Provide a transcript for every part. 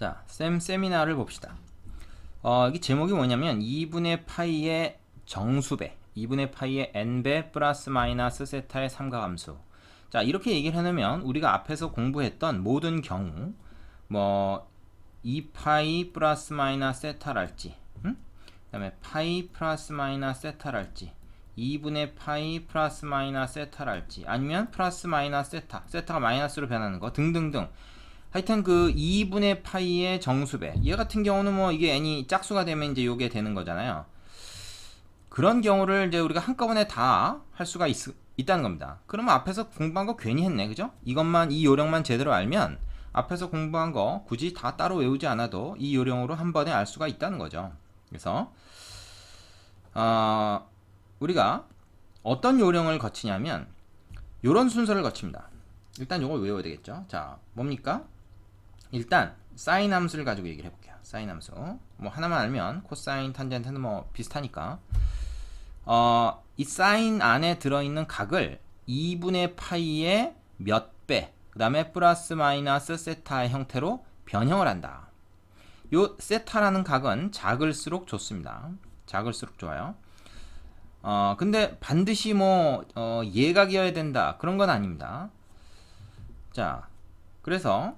자, 세미나를 봅시다. 이게 제목이 뭐냐면 2분의 파이의 정수배, 2분의 파이의 n배 플러스 마이너스 세타의 삼각함수. 자, 이렇게 얘기를 해놓으면 우리가 앞에서 공부했던 모든 경우 뭐 2파이 플러스 마이너스 세타랄지, 그 다음에 파이 플러스 마이너스 세타랄지, 2분의 파이 플러스 마이너스 세타랄지, 아니면 플러스 마이너스 세타가 마이너스로 변하는 거 등등등. 하여튼 그 2분의 파이의 정수배, 얘 같은 경우는 뭐 이게 n이 짝수가 되면 이제 요게 되는 거잖아요. 그런 경우를 이제 우리가 한꺼번에 다 할 수가 있다는 겁니다. 그러면 앞에서 공부한 거 괜히 했네, 그죠? 이것만, 이 요령만 제대로 알면 앞에서 공부한 거 굳이 다 따로 외우지 않아도 이 요령으로 한 번에 알 수가 있다는 거죠. 그래서 우리가 어떤 요령을 거치냐면 요런 순서를 거칩니다. 일단 요걸 외워야 되겠죠. 자, 뭡니까? 일단 사인 함수를 가지고 얘기를 해볼게요. 사인 함수 뭐 하나만 알면 코사인, 탄젠트는 뭐 비슷하니까 이 사인 안에 들어있는 각을 2분의 파이의 몇 배, 그 다음에 플러스 마이너스 세타의 형태로 변형을 한다. 요 세타라는 각은 작을수록 좋습니다. 작을수록 좋아요. 근데 반드시 뭐 예각이어야 된다 그런 건 아닙니다. 자, 그래서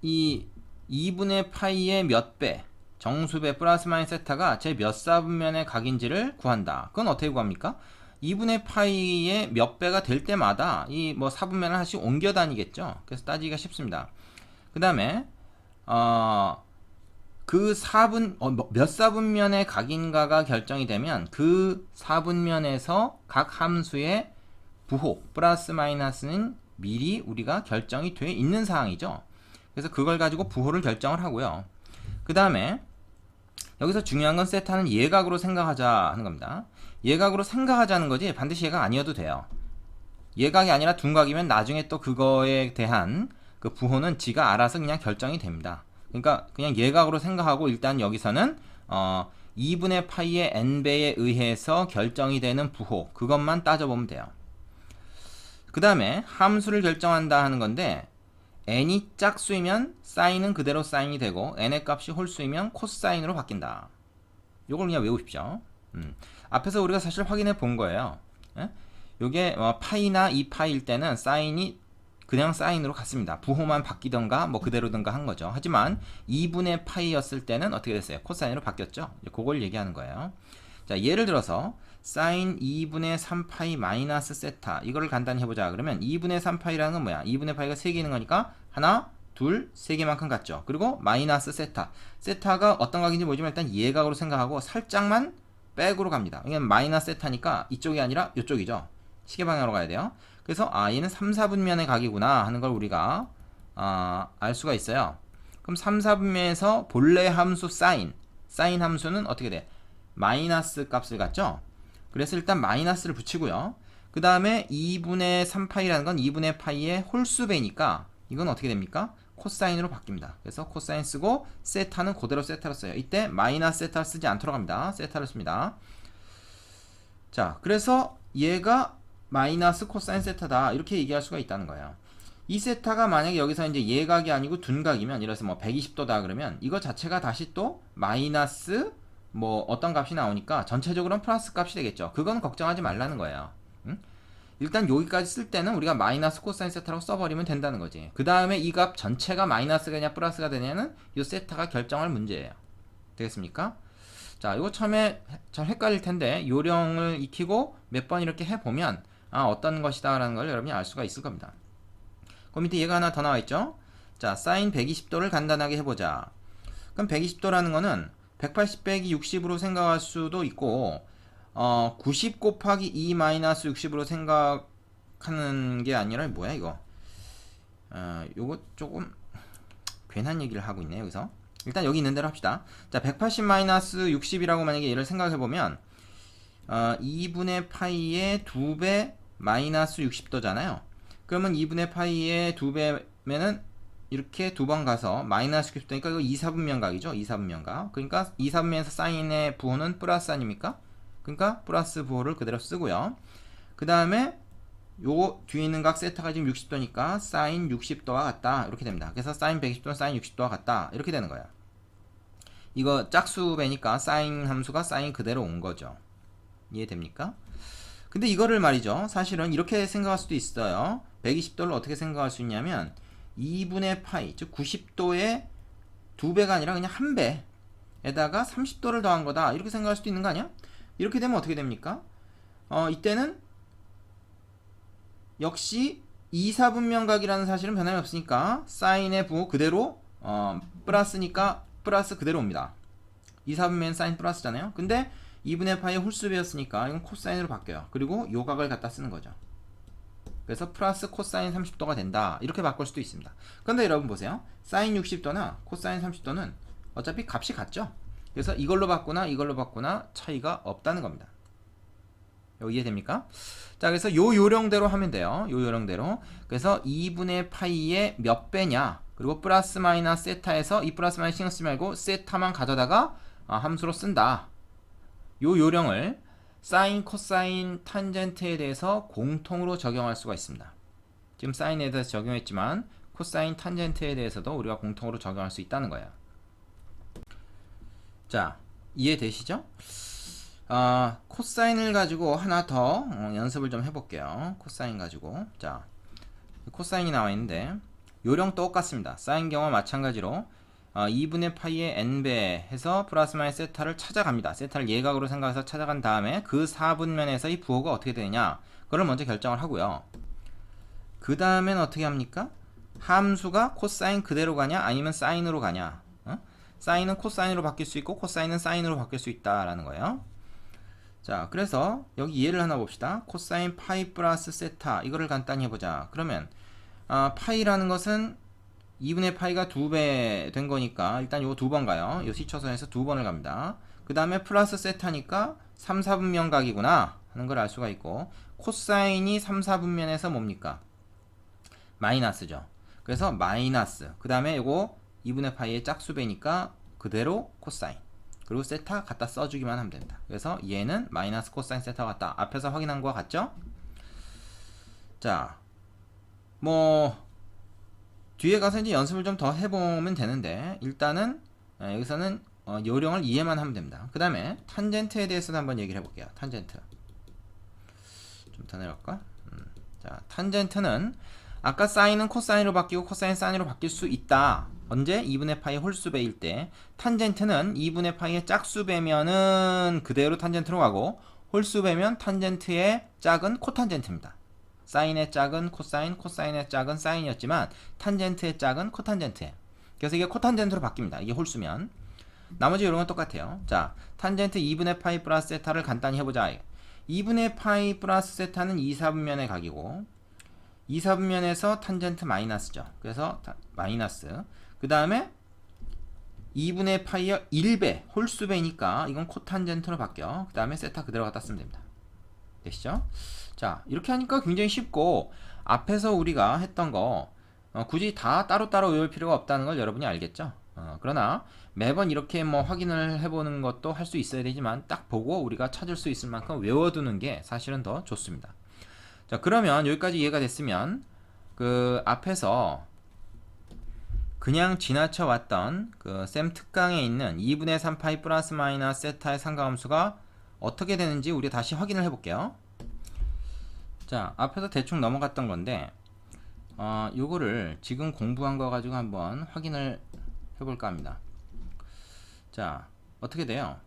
이 2분의 파이의 몇 배, 정수배 플러스 마이너스 세타가 제 몇 사분면의 각인지를 구한다. 그건 어떻게 구합니까? 2분의 파이의 몇 배가 될 때마다 이 뭐 사분면을 하나씩 옮겨 다니겠죠. 그래서 따지기가 쉽습니다. 그 다음에 몇 사분면의 각인가가 결정이 되면 그 사분면에서 각 함수의 부호 플러스 마이너스는 미리 우리가 결정이 돼 있는 사항이죠. 그래서 그걸 가지고 부호를 결정을 하고요. 그 다음에 여기서 중요한 건 세타는 예각으로 생각하자 하는 겁니다. 예각으로 생각하자는 거지 반드시 예각 아니어도 돼요. 예각이 아니라 둔각이면 나중에 또 그거에 대한 그 부호는 지가 알아서 그냥 결정이 됩니다. 그러니까 그냥 예각으로 생각하고 일단 여기서는 2분의 파이의 n배에 의해서 결정이 되는 부호 그것만 따져보면 돼요. 그 다음에 함수를 결정한다 하는 건데 n이 짝수이면 사인은 그대로 사인이 되고 n의 값이 홀수이면 코사인으로 바뀐다. 요걸 그냥 외우십시오. 앞에서 우리가 사실 확인해 본 거예요. 예? 요게 파이나 2파이일 때는 사인이 그냥 사인으로 갔습니다. 부호만 바뀌던가 뭐 그대로든가 한 거죠. 하지만 2분의 파이였을 때는 어떻게 됐어요? 코사인으로 바뀌었죠. 그걸 얘기하는 거예요. 자, 예를 들어서 사인 2분의 3파이 마이너스 세타 이거를 간단히 해보자. 그러면 2분의 3파이라는 건 뭐야? 2분의 파이가 3개 있는 거니까 하나, 둘, 3개만큼 같죠. 그리고 마이너스 세타 세타가 어떤 각인지 모르지만 일단 예각으로 생각하고 살짝만 백으로 갑니다. 왜냐면 마이너스 세타니까 이쪽이 아니라 이쪽이죠. 시계 방향으로 가야 돼요. 그래서 얘는 3, 4분면의 각이구나 하는 걸 우리가 알 수가 있어요. 그럼 3, 4분면에서 본래 함수 사인 함수는 어떻게 돼? 마이너스 값을 갖죠. 그래서 일단 마이너스를 붙이고요. 그 다음에 2분의 3파이라는 건 2분의 파이의 홀수배니까 이건 어떻게 됩니까? 코사인으로 바뀝니다. 그래서 코사인 쓰고 세타는 그대로 세타로 써요. 이때 마이너스 세타를 쓰지 않도록 합니다. 세타를 씁니다. 자, 그래서 얘가 마이너스 코사인 세타다 이렇게 얘기할 수가 있다는 거예요. 이 세타가 만약에 여기서 이제 예각이 아니고 둔각이면 이래서 뭐 120도다 그러면 이거 자체가 다시 또 마이너스 뭐 어떤 값이 나오니까 전체적으로는 플러스 값이 되겠죠. 그건 걱정하지 말라는 거예요. 일단 여기까지 쓸 때는 우리가 마이너스 코사인 세타라고 써버리면 된다는 거지. 그 다음에 이 값 전체가 마이너스가 되냐 플러스가 되냐는 이 세타가 결정할 문제예요. 되겠습니까? 자, 이거 처음에 잘 헷갈릴 텐데 요령을 익히고 몇 번 이렇게 해보면 어떤 것이다 라는 걸 여러분이 알 수가 있을 겁니다. 그 밑에 얘가 하나 더 나와 있죠. 자, 사인 120도를 간단하게 해보자. 그럼 120도라는 거는 180 빼기 60으로 생각할 수도 있고 90 곱하기 2 마이너스 60으로 생각하는 게 아니라 뭐야 이거. 요거 조금 괜한 얘기를 하고 있네 여기서. 일단 여기 있는 대로 합시다. 자, 180 마이너스 60이라고 만약에 얘를 생각해보면 2분의 파이의 2배 마이너스 60도잖아요. 그러면 2분의 파이의 2배면은 이렇게 두 번 가서 마이너스 60도니까 이거 2사분면 각이죠. 2사분면 각. 그러니까 2사분면에서 사인의 부호는 플러스 아닙니까? 그러니까 플러스 부호를 그대로 쓰고요. 그 다음에 요 뒤에 있는 각 세타가 지금 60도니까 사인 60도와 같다 이렇게 됩니다. 그래서 사인 120도는 사인 60도와 같다 이렇게 되는 거예요. 이거 짝수배니까 사인 함수가 사인 그대로 온 거죠. 이해됩니까? 근데 이거를 말이죠, 사실은 이렇게 생각할 수도 있어요. 120도를 어떻게 생각할 수 있냐면 2분의 파이, 즉 90도의 2배가 아니라 그냥 1배에다가 30도를 더한 거다 이렇게 생각할 수도 있는 거 아니야? 이렇게 되면 어떻게 됩니까? 이때는 역시 2, 4분면각이라는 사실은 변함이 없으니까 사인의 부호 그대로 플러스니까 플러스 그대로 옵니다. 2, 4분면 사인 플러스잖아요. 근데 2분의 파이의 홀수배였으니까 이건 코사인으로 바뀌어요. 그리고 요 각을 갖다 쓰는 거죠. 그래서 플러스 코사인 30도가 된다 이렇게 바꿀 수도 있습니다. 근데 여러분 보세요, 사인 60도나 코사인 30도는 어차피 값이 같죠. 그래서 이걸로 바꾸나 이걸로 바꾸나 차이가 없다는 겁니다. 이해됩니까? 자, 그래서 요 요령대로 하면 돼요. 요 요령대로. 그래서 2분의 파이의 몇 배냐, 그리고 플러스 마이너스 세타에서 이 플러스 마이너스 신경 쓰지 말고 세타만 가져다가 함수로 쓴다. 요 요령을 사인, 코사인, 탄젠트에 대해서 공통으로 적용할 수가 있습니다. 지금 사인에 대해서 적용했지만 코사인, 탄젠트에 대해서도 우리가 공통으로 적용할 수 있다는 거예요. 자, 이해되시죠? 코사인을 가지고 하나 더 연습을 좀 해볼게요. 코사인 가지고. 자, 코사인이 나와 있는데 요령 똑같습니다. 사인 경우와 마찬가지로 2분의 파이의 n배 해서 플러스 마이너스 세타를 찾아갑니다. 세타를 예각으로 생각해서 찾아간 다음에 그 4분면에서 이 부호가 어떻게 되느냐, 그걸 먼저 결정을 하고요. 그 다음엔 어떻게 합니까? 함수가 코사인 그대로 가냐 아니면 사인으로 가냐. 사인은 코사인으로 바뀔 수 있고 코사인은 사인으로 바뀔 수 있다라는 거예요. 자, 그래서 여기 예를 하나 봅시다. 코사인 파이 플러스 세타, 이거를 간단히 해보자. 그러면 파이라는 것은 2분의 파이가 2배 된 거니까 일단 요 두 번 가요. 요 시초선에서 두 번을 갑니다. 그 다음에 플러스 세타니까 3, 4분면각이구나 하는 걸 알 수가 있고, 코사인이 3, 4분면에서 뭡니까? 마이너스죠. 그래서 마이너스, 그 다음에 요거 2분의 파이의 짝수배니까 그대로 코사인, 그리고 세타 갖다 써주기만 하면 됩니다. 그래서 얘는 마이너스 코사인 세타 같다. 앞에서 확인한 거와 같죠? 자, 뭐 뒤에 가서 이제 연습을 좀 더 해보면 되는데 일단은 여기서는 요령을 이해만 하면 됩니다. 그 다음에 탄젠트에 대해서도 한번 얘기를 해볼게요. 탄젠트 좀 더 내려갈까? 자, 탄젠트는 아까 사인은 코사인으로 바뀌고 코사인 사인으로 바뀔 수 있다. 언제? 2분의 파이 홀수배일 때. 탄젠트는 2분의 파이의 짝수배면은 그대로 탄젠트로 가고, 홀수배면 탄젠트의 짝은 코탄젠트입니다. 사인의 짝은 코사인, 코사인의 짝은 사인이었지만 탄젠트의 짝은 코탄젠트예요. 그래서 이게 코탄젠트로 바뀝니다. 이게 홀수면. 나머지 요령은 똑같아요. 자, 탄젠트 2분의 파이 플러스 세타를 간단히 해보자. 2분의 파이 플러스 세타는 2, 4분면의 각이고 2, 4분면에서 탄젠트 마이너스죠. 그래서 마이너스. 그 다음에 2분의 파이의 1배, 홀수배니까 이건 코탄젠트로 바뀌어. 그 다음에 세타 그대로 갖다 쓰면 됩니다. 되시죠? 자, 이렇게 하니까 굉장히 쉽고 앞에서 우리가 했던 거 굳이 다 따로따로 외울 필요가 없다는 걸 여러분이 알겠죠? 그러나 매번 이렇게 뭐 확인을 해보는 것도 할 수 있어야 되지만 딱 보고 우리가 찾을 수 있을 만큼 외워두는 게 사실은 더 좋습니다. 자, 그러면 여기까지 이해가 됐으면 그 앞에서 그냥 지나쳐 왔던 그 쌤 특강에 있는 2분의 3파이 플러스 마이너스 세타의 상가함수가 어떻게 되는지 우리 다시 확인을 해볼게요. 자, 앞에서 대충 넘어갔던 건데 요거를 지금 공부한 거 가지고 한번 확인을 해볼까 합니다. 자, 어떻게 돼요?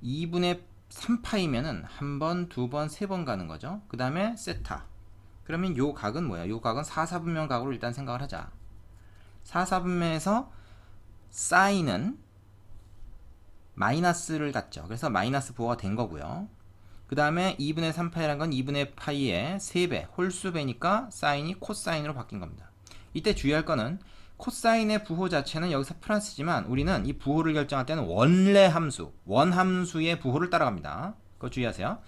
2분의 3파이면은 한 번, 두 번, 세 번 가는 거죠. 그 다음에 세타. 그러면 요 각은 뭐야? 요 각은 4, 4분면 각으로 일단 생각을 하자. 4, 4분면에서 사인은 마이너스를 갖죠. 그래서 마이너스 부호가 된 거고요. 그 다음에 2분의 3파이라는 건 2분의 파이의 3배, 홀수배니까 사인이 코사인으로 바뀐 겁니다. 이때 주의할 거는 코사인의 부호 자체는 여기서 플러스지만 우리는 이 부호를 결정할 때는 원래 함수, 원함수의 부호를 따라갑니다. 그거 주의하세요.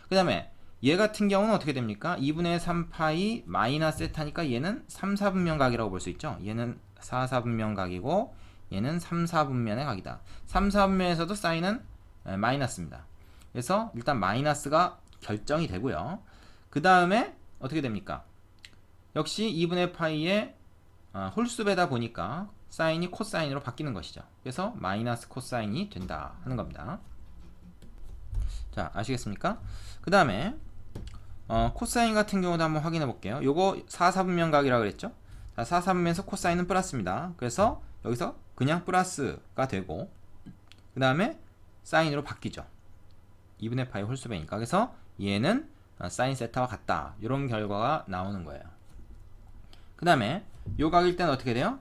그 다음에 얘 같은 경우는 어떻게 됩니까? 2분의 3파이 마이너스 세타니까 얘는 3, 4분면 각이라고 볼 수 있죠. 얘는 4, 4분면 각이고 얘는 3, 4분면의 각이다. 3, 4분면에서도 사인은 마이너스입니다. 그래서 일단 마이너스가 결정이 되고요. 그 다음에 어떻게 됩니까? 역시 2분의 파이의 홀수배다 보니까 사인이 코사인으로 바뀌는 것이죠. 그래서 마이너스 코사인이 된다 하는 겁니다. 자, 아시겠습니까? 그 다음에 코사인 같은 경우도 한번 확인해 볼게요. 요거 4사분면각이라고 그랬죠? 자, 4사분면에서 코사인은 플러스입니다. 그래서 여기서 그냥 플러스가 되고 그 다음에 사인으로 바뀌죠. 2분의 파이 홀수배니까. 그래서 얘는 사인 세타와 같다. 이런 결과가 나오는 거예요. 그 다음에 요 각일 때는 어떻게 돼요?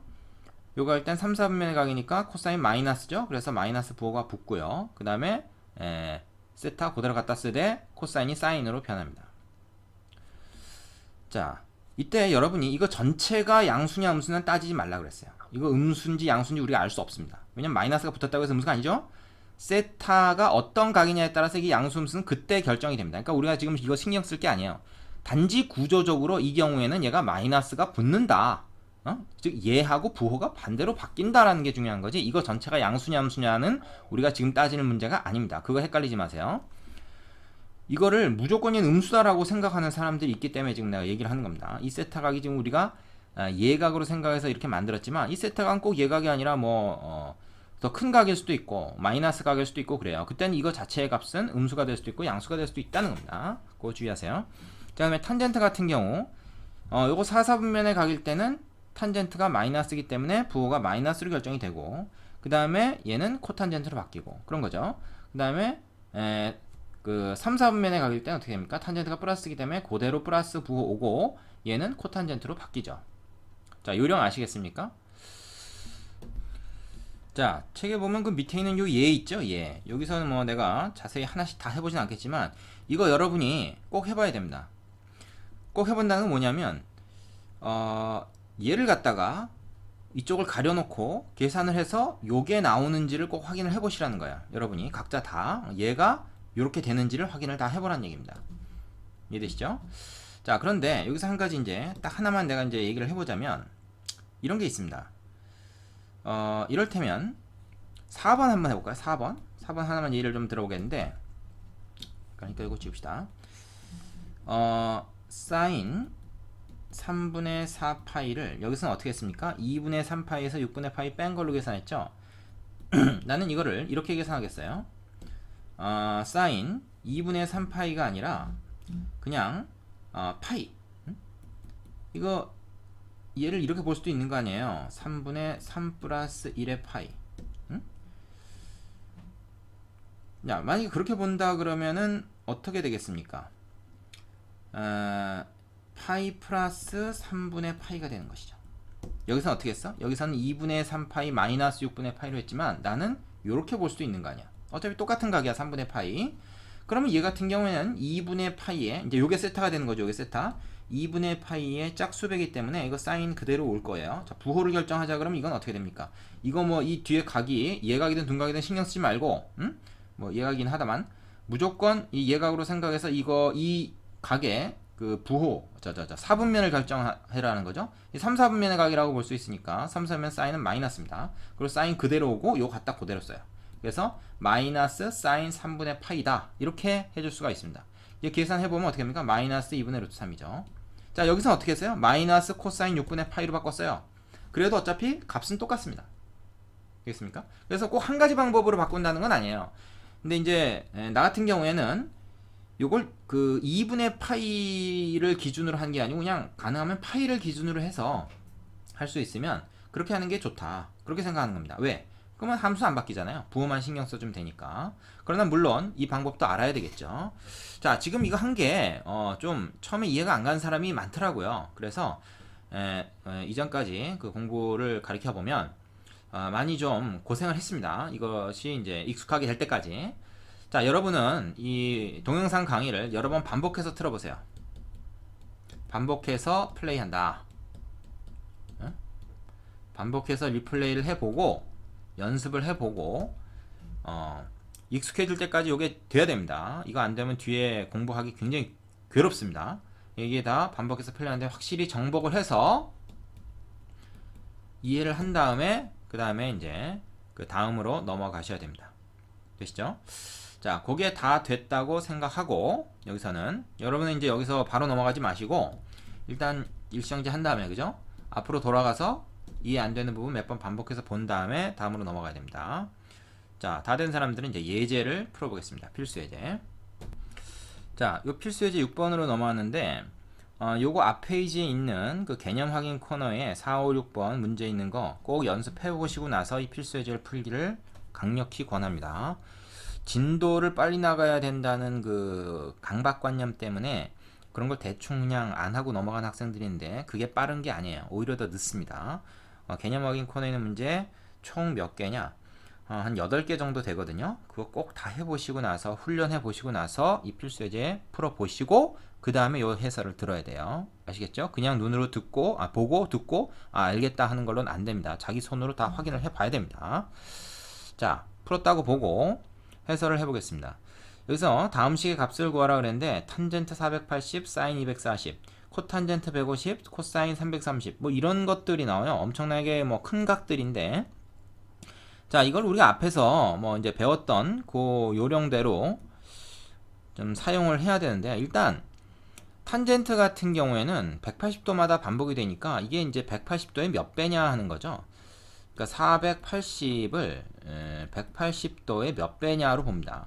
요 각일 땐 3, 4분면의 각이니까 코사인 마이너스죠. 그래서 마이너스 부호가 붙고요. 그 다음에 세타 그대로 갖다 쓰되 코사인이 사인으로 변합니다. 자, 이때 여러분이 이거 전체가 양수냐 음수냐 따지지 말라 그랬어요. 이거 음수인지 양수인지 우리가 알 수 없습니다. 왜냐면 마이너스가 붙었다고 해서 음수가 아니죠. 세타가 어떤 각이냐에 따라서 이게 양수 음수는 그때 결정이 됩니다. 그러니까 우리가 지금 이거 신경 쓸 게 아니에요. 단지 구조적으로 이 경우에는 얘가 마이너스가 붙는다. 즉 얘하고 부호가 반대로 바뀐다라는 게 중요한 거지. 이거 전체가 양수냐 음수냐는 우리가 지금 따지는 문제가 아닙니다. 그거 헷갈리지 마세요. 이거를 무조건인 음수다라고 생각하는 사람들이 있기 때문에 지금 내가 얘기를 하는 겁니다. 이 세타각이 지금 우리가 예각으로 생각해서 이렇게 만들었지만 이 세타각은 꼭 예각이 아니라 뭐 더 큰 각일 수도 있고 마이너스 각일 수도 있고 그래요. 그때는 이거 자체의 값은 음수가 될 수도 있고 양수가 될 수도 있다는 겁니다. 그거 주의하세요. 자, 그다음에 탄젠트 같은 경우 요거 4사분면의 각일 때는 탄젠트가 마이너스이기 때문에 부호가 마이너스로 결정이 되고 그 다음에 얘는 코탄젠트로 바뀌고 그런 거죠. 그 다음에 그 3, 4분면의 각일 때는 어떻게 됩니까? 탄젠트가 플러스이기 때문에 그대로 플러스 부호 오고 얘는 코탄젠트로 바뀌죠. 자, 요령 아시겠습니까? 자, 책에 보면 그 밑에 있는 요 예 있죠? 예. 여기서는 뭐 내가 자세히 하나씩 다 해보진 않겠지만 이거 여러분이 꼭 해봐야 됩니다. 꼭 해본다는 건 뭐냐면 얘를 갖다가 이쪽을 가려놓고 계산을 해서 요게 나오는지를 꼭 확인을 해보시라는 거야. 여러분이 각자 다 얘가 요렇게 되는지를 확인을 다 해보라는 얘기입니다. 이해되시죠? 자, 그런데 여기서 한 가지 이제 딱 하나만 내가 이제 얘기를 해보자면 이런 게 있습니다. 이럴테면 4번 한번 해볼까요? 4번 하나만 예를 좀 들어보겠는데 그러니까 이거 지웁시다. 사인 3분의 4파이를 여기서는 어떻게 했습니까? 2분의 3파이에서 6분의 파이 뺀 걸로 계산했죠? 나는 이거를 이렇게 계산하겠어요. 사인 2분의 3파이가 아니라 그냥 파이 이거 얘를 이렇게 볼 수도 있는 거 아니에요. 3분의 3 플러스 1의 파이. 야, 만약에 그렇게 본다 그러면은 어떻게 되겠습니까? 파이 플러스 3분의 파이가 되는 것이죠. 여기서는 어떻게 했어? 여기서는 2분의 3파이 마이너스 6분의 파이로 했지만 나는 이렇게 볼 수도 있는 거 아니야. 어차피 똑같은 각이야. 3분의 파이. 그러면 얘 같은 경우에는 2분의 파이에 이제 요게 세타가 되는 거죠. 요게 세타. 2분의 파이의 짝수배기 때문에 이거 사인 그대로 올 거예요. 자, 부호를 결정하자 그러면 이건 어떻게 됩니까? 이거 뭐 이 뒤에 각이 예각이든 둔각이든 신경 쓰지 말고 뭐 예각이긴 하다만 무조건 이 예각으로 생각해서 이 각의 그 부호 4분면을 결정해라는 거죠. 이 3, 4분면의 각이라고 볼 수 있으니까 3, 4분면 사인은 마이너스입니다. 그리고 사인 그대로 오고 요거 갖다 그대로 써요. 그래서 마이너스 사인 3분의 파이다 이렇게 해줄 수가 있습니다. 이제 계산해보면 어떻게 됩니까? 마이너스 2분의 루트 3이죠. 자, 여기서 어떻게 했어요? 마이너스 코사인 6분의 파이로 바꿨어요. 그래도 어차피 값은 똑같습니다. 되겠습니까? 그래서 꼭 한 가지 방법으로 바꾼다는 건 아니에요. 근데 이제 나 같은 경우에는 요걸 그 2분의 파이를 기준으로 한 게 아니고 그냥 가능하면 파이를 기준으로 해서 할 수 있으면 그렇게 하는 게 좋다. 그렇게 생각하는 겁니다. 왜? 그러면 함수 안 바뀌잖아요. 부호만 신경 써주면 되니까. 그러나 물론 이 방법도 알아야 되겠죠. 자, 지금 이거 한 게 좀 처음에 이해가 안 가는 사람이 많더라고요. 그래서 이전까지 그 공부를 가르쳐 보면 많이 좀 고생을 했습니다. 이것이 이제 익숙하게 될 때까지. 자, 여러분은 이 동영상 강의를 여러 번 반복해서 틀어보세요. 반복해서 플레이한다. 반복해서 리플레이를 해보고 연습을 해보고 익숙해질 때까지 이게 돼야 됩니다. 이거 안 되면 뒤에 공부하기 굉장히 괴롭습니다. 이게 다 반복해서 플레이하는데 확실히 정복을 해서 이해를 한 다음에 그 다음에 이제 그 다음으로 넘어가셔야 됩니다. 되시죠? 자, 그게 다 됐다고 생각하고 여기서는 여러분은 이제 여기서 바로 넘어가지 마시고 일단 일시정지 한 다음에 그죠? 앞으로 돌아가서 이해 안 되는 부분 몇 번 반복해서 본 다음에 다음으로 넘어가야 됩니다. 자, 다 된 사람들은 이제 예제를 풀어보겠습니다. 필수 예제. 자, 요 필수 예제 6번으로 넘어왔는데 요거 앞 페이지에 있는 그 개념 확인 코너에 4, 5, 6번 문제 있는 거 꼭 연습해 보시고 나서 이 필수 예제를 풀기를 강력히 권합니다. 진도를 빨리 나가야 된다는 그 강박관념 때문에 그런 걸 대충 그냥 안 하고 넘어간 학생들인데 그게 빠른 게 아니에요. 오히려 더 늦습니다. 개념 확인 코너에 있는 문제 총 몇 개냐? 한 8개 정도 되거든요. 그거 꼭 다 해보시고 나서 훈련해 보시고 나서 이 필수 예제 풀어보시고 그 다음에 요 해설을 들어야 돼요. 아시겠죠? 그냥 눈으로 듣고 보고 듣고 알겠다 하는 걸로는 안 됩니다. 자기 손으로 다 확인을 해 봐야 됩니다. 자, 풀었다고 보고 해설을 해보겠습니다. 여기서 다음 식의 값을 구하라 그랬는데 탄젠트 480, 사인 240, 코탄젠트 150, 코사인 330 뭐 이런 것들이 나와요. 엄청나게 뭐 큰 각들인데 자, 이걸 우리가 앞에서 뭐 이제 배웠던 그 요령대로 좀 사용을 해야 되는데 일단 탄젠트 같은 경우에는 180도마다 반복이 되니까 이게 이제 180도의 몇 배냐 하는 거죠. 그러니까 480을 180도의 몇 배냐로 봅니다.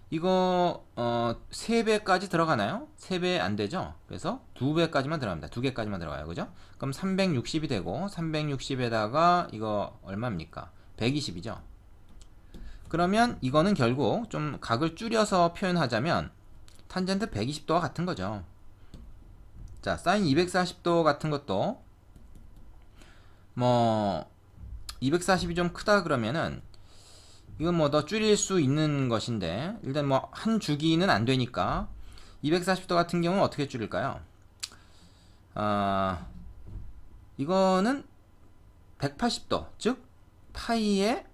이거 3배까지 들어가나요? 3배 안 되죠? 그래서 2배까지만 들어갑니다. 2개까지만 들어가요. 그죠? 그럼 360이 되고 360에다가 이거 얼마입니까? 120이죠. 그러면 이거는 결국 좀 각을 줄여서 표현하자면 탄젠트 120도와 같은 거죠. 자, 사인 240도 같은 것도 뭐 240이 좀 크다 그러면은 이건 뭐 더 줄일 수 있는 것인데 일단 뭐 한 주기는 안 되니까 240도 같은 경우는 어떻게 줄일까요? 이거는 180도 즉 파이의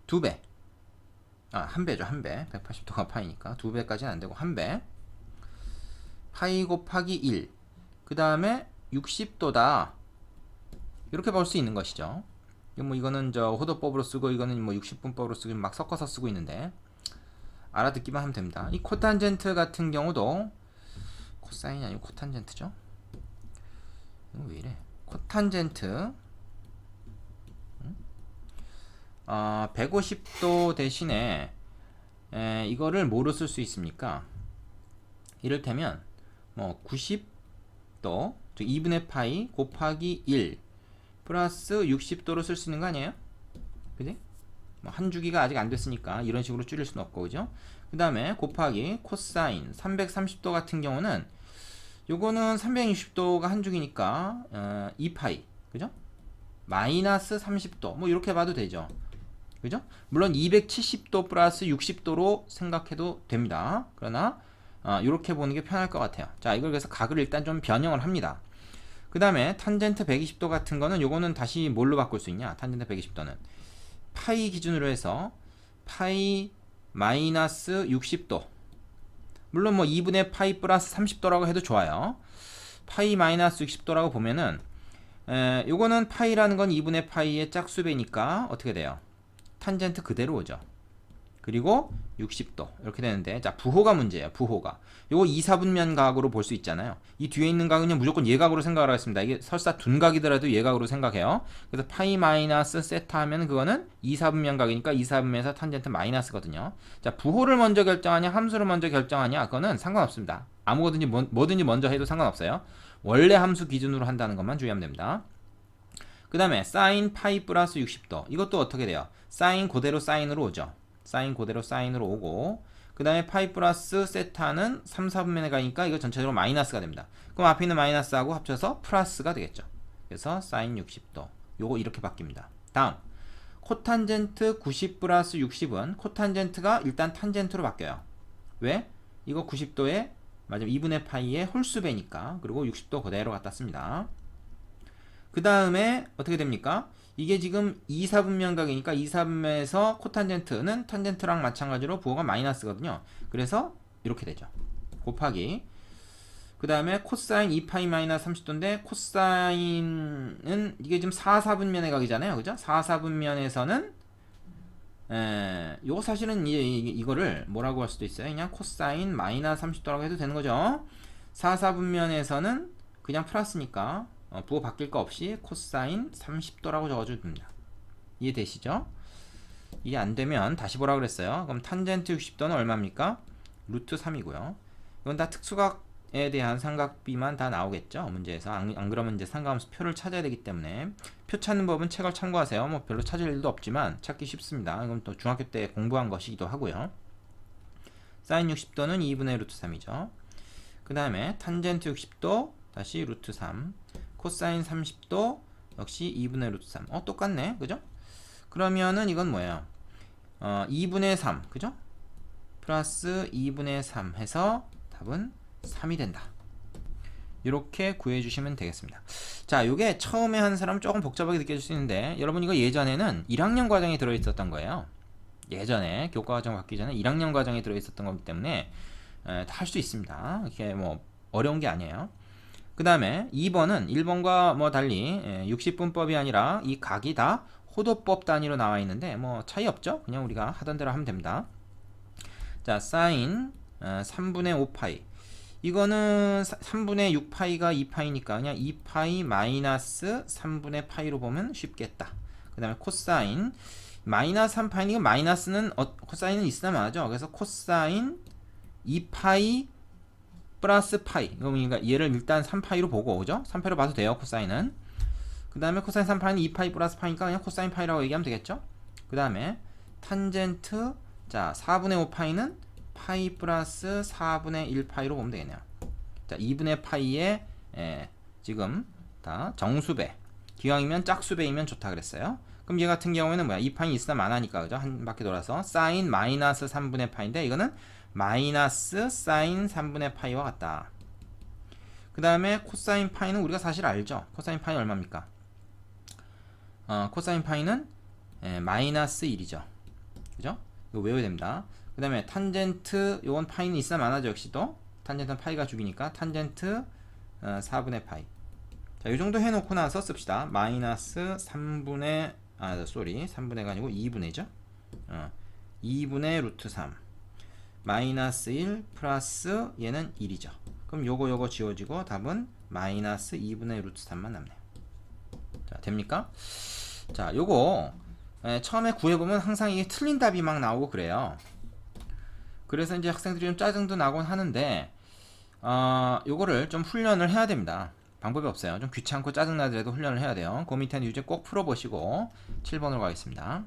2배 한 배죠. 한 배. 180도가 파이니까 2배까지는 안 되고 한 배. 파이 곱하기 1. 그 다음에 60도다. 이렇게 볼 수 있는 것이죠. 뭐 이거는 저 호도법으로 쓰고 이거는 뭐 60분법으로 쓰고 막 섞어서 쓰고 있는데 알아듣기만 하면 됩니다. 이 코탄젠트 같은 경우도 코사인이 아니고 코탄젠트죠. 이거 왜 이래? 코탄젠트 150도 대신에 이거를 뭐로 쓸 수 있습니까? 이를테면 뭐 90도 즉 2분의 파이 곱하기 1 플러스 60도로 쓸 수 있는 거 아니에요? 그지? 뭐 한 주기가 아직 안 됐으니까 이런 식으로 줄일 수는 없고 그죠? 그 다음에 곱하기 코사인 330도 같은 경우는 요거는 360도가 한 주기니까 2파이 그죠? 마이너스 30도 뭐 이렇게 봐도 되죠. 그죠? 물론 270도 플러스 60도로 생각해도 됩니다. 그러나 이렇게 보는 게 편할 것 같아요. 자, 이걸 그래서 각을 일단 좀 변형을 합니다. 그 다음에 탄젠트 120도 같은 거는 요거는 다시 뭘로 바꿀 수 있냐? 탄젠트 120도는 파이 기준으로 해서 파이 마이너스 60도 물론 뭐 2분의 파이 플러스 30도라고 해도 좋아요. 파이 마이너스 60도라고 보면은 요거는 파이라는 건 2분의 파이의 짝수배니까 어떻게 돼요? 탄젠트 그대로 오죠. 그리고 60도 이렇게 되는데 자 부호가 문제예요. 부호가 요거 2, 4분면 각으로 볼 수 있잖아요. 이 뒤에 있는 각은 무조건 예각으로 생각을 하겠습니다. 이게 설사 둔각이더라도 예각으로 생각해요. 그래서 파이 마이너스 세타 하면 그거는 2, 4분면 각이니까 2, 4분면에서 탄젠트 마이너스거든요. 자 부호를 먼저 결정하냐 함수를 먼저 결정하냐 그거는 상관없습니다. 아무거든지 뭐든지 먼저 해도 상관없어요. 원래 함수 기준으로 한다는 것만 주의하면 됩니다. 그 다음에 사인 파이 플러스 60도 이것도 어떻게 돼요? 사인 그대로 사인으로 오죠. 사인 그대로 사인으로 오고 그 다음에 파이 플러스 세타는 3, 4분면에 가니까 이거 전체적으로 마이너스가 됩니다. 그럼 앞에 있는 마이너스하고 합쳐서 플러스가 되겠죠. 그래서 사인 60도 요거 이렇게 바뀝니다. 다음 코탄젠트 90 플러스 60은 코탄젠트가 일단 탄젠트로 바뀌어요. 왜? 이거 90도에 맞아 2분의 파이의 홀수배니까 그리고 60도 그대로 갖다 씁니다. 그 다음에 어떻게 됩니까? 이게 지금 2, 4분면각이니까 2, 4분면에서 코탄젠트는 탄젠트랑 마찬가지로 부호가 마이너스거든요. 그래서 이렇게 되죠. 곱하기 그 다음에 코사인 2파이 마이너스 30도인데 코사인은 이게 지금 4, 4분면의 각이잖아요. 그죠? 4, 4분면에서는 요거 사실은 이거를 뭐라고 할 수도 있어요. 그냥 코사인 마이너스 30도라고 해도 되는 거죠. 4사분면에서는 그냥 플러스니까 부호 바뀔 거 없이 코사인 30도라고 적어주면 됩니다. 이해되시죠? 이게 안되면 다시 보라 그랬어요. 그럼 탄젠트 60도는 얼마입니까? 루트 3이고요. 이건 다 특수각에 대한 삼각비만 다 나오겠죠, 문제에서. 안 그러면 이제 상가함수 표를 찾아야 되기 때문에 표 찾는 법은 책을 참고하세요. 뭐 별로 찾을 일도 없지만 찾기 쉽습니다. 이건 또 중학교 때 공부한 것이기도 하고요. 사인 60도는 2분의 루트 3이죠. 그 다음에 탄젠트 60도 다시 루트 3, 코사인 30도 역시 2분의 루트 3. 똑같네, 그죠? 그러면은 이건 뭐예요? 2분의 3, 그죠? 플러스 2분의 3 해서 답은 3이 된다. 이렇게 구해주시면 되겠습니다. 자, 요게 처음에 한 사람 조금 복잡하게 느껴질 수 있는데, 여러분 이거 예전에는 1학년 과정에 들어있었던 거예요. 예전에 교과 과정 바뀌기 전에 1학년 과정에 들어있었던 거기 때문에 다 할 수 있습니다. 이게 뭐 어려운 게 아니에요. 그 다음에 2번은 1번과 뭐 달리 60분법이 아니라 이 각이 다 호도법 단위로 나와 있는데 뭐 차이 없죠? 그냥 우리가 하던 대로 하면 됩니다. 자, 사인 3분의 5파이, 이거는 3분의 6파이가 2파이니까 그냥 2파이 마이너스 3분의 파이로 보면 쉽겠다. 그 다음에 코사인 마이너스 3파이니까 마이너스는 코사인은 있으나 마나죠. 그래서 코사인 2파이 플러스 파이, 그러니까 얘를 일단 3파이로 보고, 그죠? 3파이로 봐도 돼요, 코사인은. 그 다음에 코사인 3파이는 2파이 플러스 파이니까 그냥 코사인 파이라고 얘기하면 되겠죠? 그 다음에 탄젠트, 자, 4분의 5파이는 파이 플러스 4분의 1파이로 보면 되겠네요. 자, 2분의 파이에 지금 다 정수배, 기왕이면 짝수배이면 좋다 그랬어요. 그럼 얘 같은 경우에는 뭐야? 2파이 있으나 많으니까, 그죠? 한 바퀴 돌아서 사인 마이너스 3분의 파인데 이거는 마이너스 사인 3분의 파이와 같다. 그 다음에 코사인 파이는 우리가 사실 알죠? 코사인 파이 얼마입니까? 코사인 파이는 마이너스 1이죠. 그죠? 이거 외워야 됩니다. 그 다음에 탄젠트, 요건 파이는 있으나 많아져. 역시 또 탄젠트는 파이가 죽이니까 탄젠트 4분의 파이. 자, 요정도 해놓고 나서 씁시다. 마이너스 3분의 3분의가 아니고 2분의죠. 2분의 루트 3 마이너스 1 플러스 얘는 1이죠. 그럼 요거 지워지고 답은 마이너스 2분의 루트 3만 남네요. 자, 됩니까? 자, 요거 처음에 구해보면 항상 이게 틀린 답이 막 나오고 그래요. 그래서 이제 학생들이 좀 짜증도 나곤 하는데 요거를 좀 훈련을 해야 됩니다. 방법이 없어요. 좀 귀찮고 짜증나더라도 훈련을 해야 돼요. 그 밑에는 유제 꼭 풀어보시고 7번으로 가겠습니다.